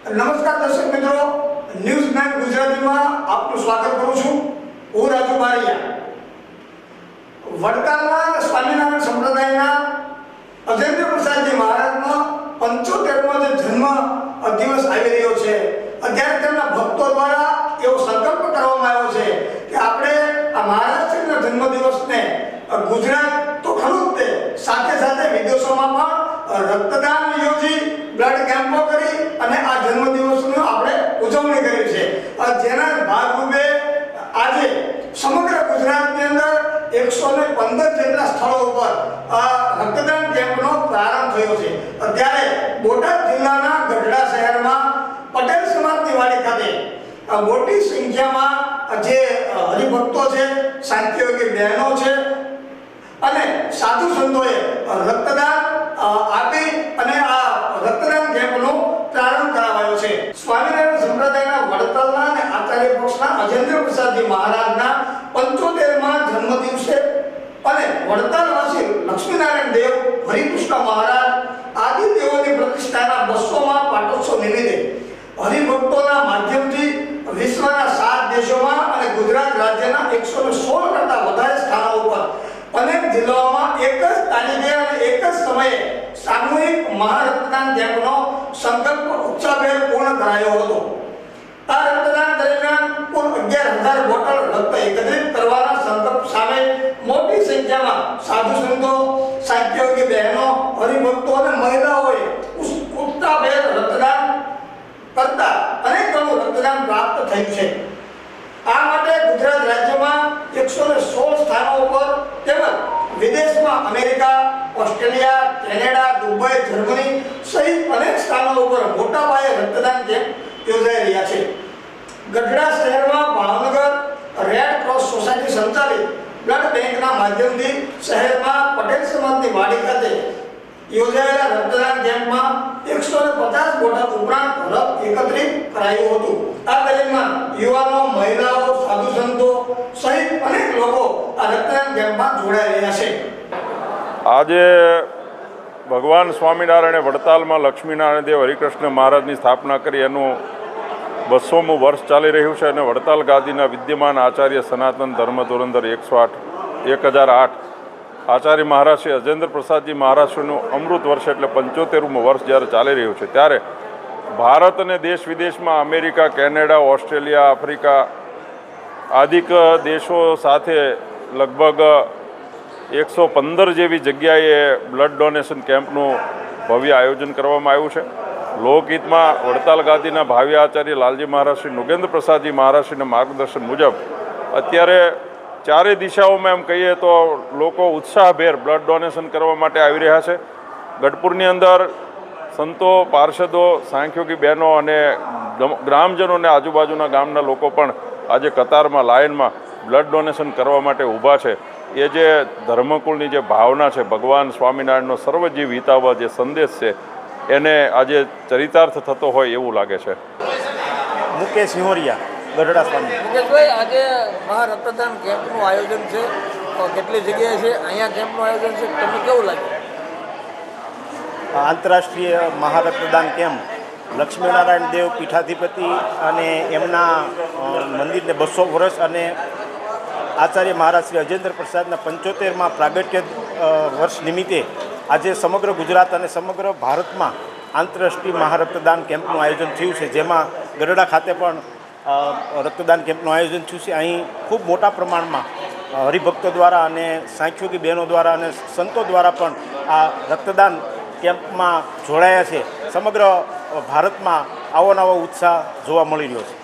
નમસ્કાર દર્શક મિત્રો, ન્યૂઝ 9 ગુજરાતીમાં આપનું સ્વાગત કરું છું. હું રાજુ બારિયા. વડતાલના સ્વામિનારાયણ સંપ્રદાયના અજેન્દ્ર પ્રસાદજી મહારાજનો 75મો જે જન્મ દિવસ આવી રહ્યો છે. અત્યારે તેમના ભક્તો દ્વારા એવો સંકલ્પ કરવામાં આવ્યો છે કે આપણે આ મહારાજના જન્મદિવસને ગુજરાત તો ખરું જ તે સાથે સાથે વિદેશોમાં પણ રક્તદાન યોજી બ્લડ કેમ્પો કરી અને આ જન્મદિવસની આપણે ઉજવણી કરી છે. જેના ભાગરૂપે આજે સમગ્ર ગુજરાતની અંદર 115 જેટલા સ્થળો ઉપર રક્તદાન કેમ્પનો પ્રારંભ થયો છે. ત્યારે બોટાદ જિલ્લાના ગઢડા શહેરમાં પટેલ સમાજની વાડી ખાતે મોટી સંખ્યામાં જે હરિભક્તો છે, શાંતિયોગી બહેનો છે અને સાધુ સંતોએ રક્તદાન આપી અને આ રક્તદાન કેમ્પનો પ્રારંભ કરાવાયો છે. સ્વામિનારાયણ સંપ્રદાયના વડતાલના અને આચાર્ય પક્ષના અજેન્દ્ર પ્રસાદજી મહારાજના 75મા જન્મદિવસે અને વડતાલવાસી લક્ષ્મીનારાયણ દેવ, હરિકૃષ્ણ મહારાજ આદિ દેવોની પ્રતિષ્ઠાના 200મા પાટોત્સવ નિમિત્તે હરિભક્તોના માધ્યમથી વિશ્વના 7 દેશોમાં અને ગુજરાત રાજ્યના 116 કરતા વધારે સ્થાનો ઉપર અનેક જિલ્લાઓમાં એક જ તારીખે અને એક જ સમયે સામૂહિક મહારક્તદાન કેમ્પનો સંકલ્પ ઉત્સાહભેર પૂર્ણ કરાયો હતો. આ રક્તદાન દરમિયાન કુલ 11,000 બોટલ રક્ત એકત્રિત કરવાના સંકલ્પ સામે મોટી સંખ્યામાં સાધુ સંતો, શાંતિયોગી બહેનો, હરિભક્તો અને મહિલાઓએ ઉત્સાહભેર રક્તદાન કરતા અનેક ગણું રક્તદાન પ્રાપ્ત થયું છે. આ માટે ગુજરાત રાજ્યમાં 116 સ્થાનો ઉપર તેમજ વિદેશમાં America, Australia, Canada, Dubai, Germany સહિત અનેક સ્થાનો ઉપર મોટા પાયે રક્તદાન કેમ્પ યોજાઈ રહ્યા છે. ગઢડા શહેરમાં ભાવનગર રેડ ક્રોસ સોસાયટી સંચાલિત બ્લડ બેંકના માધ્યમથી શહેરમાં પટેલ સમાજની વાડી ખાતે યોજાયેલા રક્તદાન કેમ્પમાં 150 બોટલ ઉપરાંત રક્ત એકત્રિત કરાયું હતું. આ દરમિયાન યુવાનો, મહિલાઓ, સાધુ સંતો સહિત અનેક લોકો આ રક્તદાન કેમ્પમાં જોડાઈ રહ્યા છે. આજે ભગવાન સ્વામિનારાયણે વડતાલમાં લક્ષ્મીનારાયણ દેવ હરિકૃષ્ણ મહારાજની સ્થાપના કરી એનું 200મું વર્ષ ચાલી રહ્યું છે અને વડતાલ ગાદીના વિદ્યમાન આચાર્ય સનાતન ધર્મ ધુરંધર 1008 આચાર્ય મહારાજ શ્રી અજેન્દ્ર પ્રસાદજી મહારાજનું અમૃત વર્ષ એટલે 75મું વર્ષ જ્યારે ચાલી રહ્યું છે ત્યારે ભારત અને દેશ વિદેશમાં અમેરિકા, કેનેડા, ઓસ્ટ્રેલિયા, આફ્રિકા આદિક દેશો સાથે લગભગ 115 જેવી જગ્યાએ બ્લડ ડોનેશન કેમ્પનું ભવ્ય આયોજન કરવામાં આવ્યું છે. લોકહિતમાં વડતાલ ગાદીના ભાવિ આચાર્ય લાલજી મહારાજ શ્રી નુગેન્દ્ર પ્રસાદજી મહારાજશ્રીના માર્ગદર્શન મુજબ અત્યારે ચારે દિશાઓમાં એમ કહીએ તો લોકો ઉત્સાહભેર બ્લડ ડોનેશન કરવા માટે આવી રહ્યા છે. ગઢપુરની અંદર સંતો, પાર્ષદો, સાંખ્યોગી બહેનો અને ગ્રામજનો અને આજુબાજુના ગામના લોકો પણ આજે કતારમાં, લાઇનમાં બ્લડ ડોનેશન કરવા માટે ઊભા છે. એ જે ધર્મકુળની જે ભાવના છે, ભગવાન સ્વામિનારાયણનો સર્વજીવ હિતાવહ જે સંદેશ છે એને આજે ચરિતાર્થ થતો હોય એવું લાગે છે. મુકેશ સિંહોરિયા, ગઢડા સ્વામી. મુકેશભાઈ, આજે મહારક્તદાન કેમ્પનું આયોજન છે, કેટલી જગ્યાએ છે અહીંયા કેમ્પનું આયોજન છે, તમને કેવું લાગે? આંતરરાષ્ટ્રીય મહારક્તદાન કેમ્પ લક્ષ્મીનારાયણ દેવ પીઠાધિપતિ અને એમના મંદિરને 200 વર્ષ અને આચાર્ય મહારાજ શ્રી અજેન્દ્ર પ્રસાદના 75મા પ્રાગટ્ય વર્ષ નિમિત્તે આજે સમગ્ર ગુજરાત અને સમગ્ર ભારતમાં આંતરરાષ્ટ્રીય મહારક્તદાન કેમ્પનું આયોજન થયું છે. જેમાં ગઢડા ખાતે પણ રક્તદાન કેમ્પનું આયોજન થયું છે. અહીં ખૂબ મોટા પ્રમાણમાં હરિભક્તો દ્વારા અને સાંખ્યોગી બહેનો દ્વારા અને સંતો દ્વારા પણ આ રક્તદાન કેમ્પમાં જોડાયા છે. સમગ્ર ભારતમાં આવો નવો ઉત્સાહ જોવા મળી રહ્યો છે.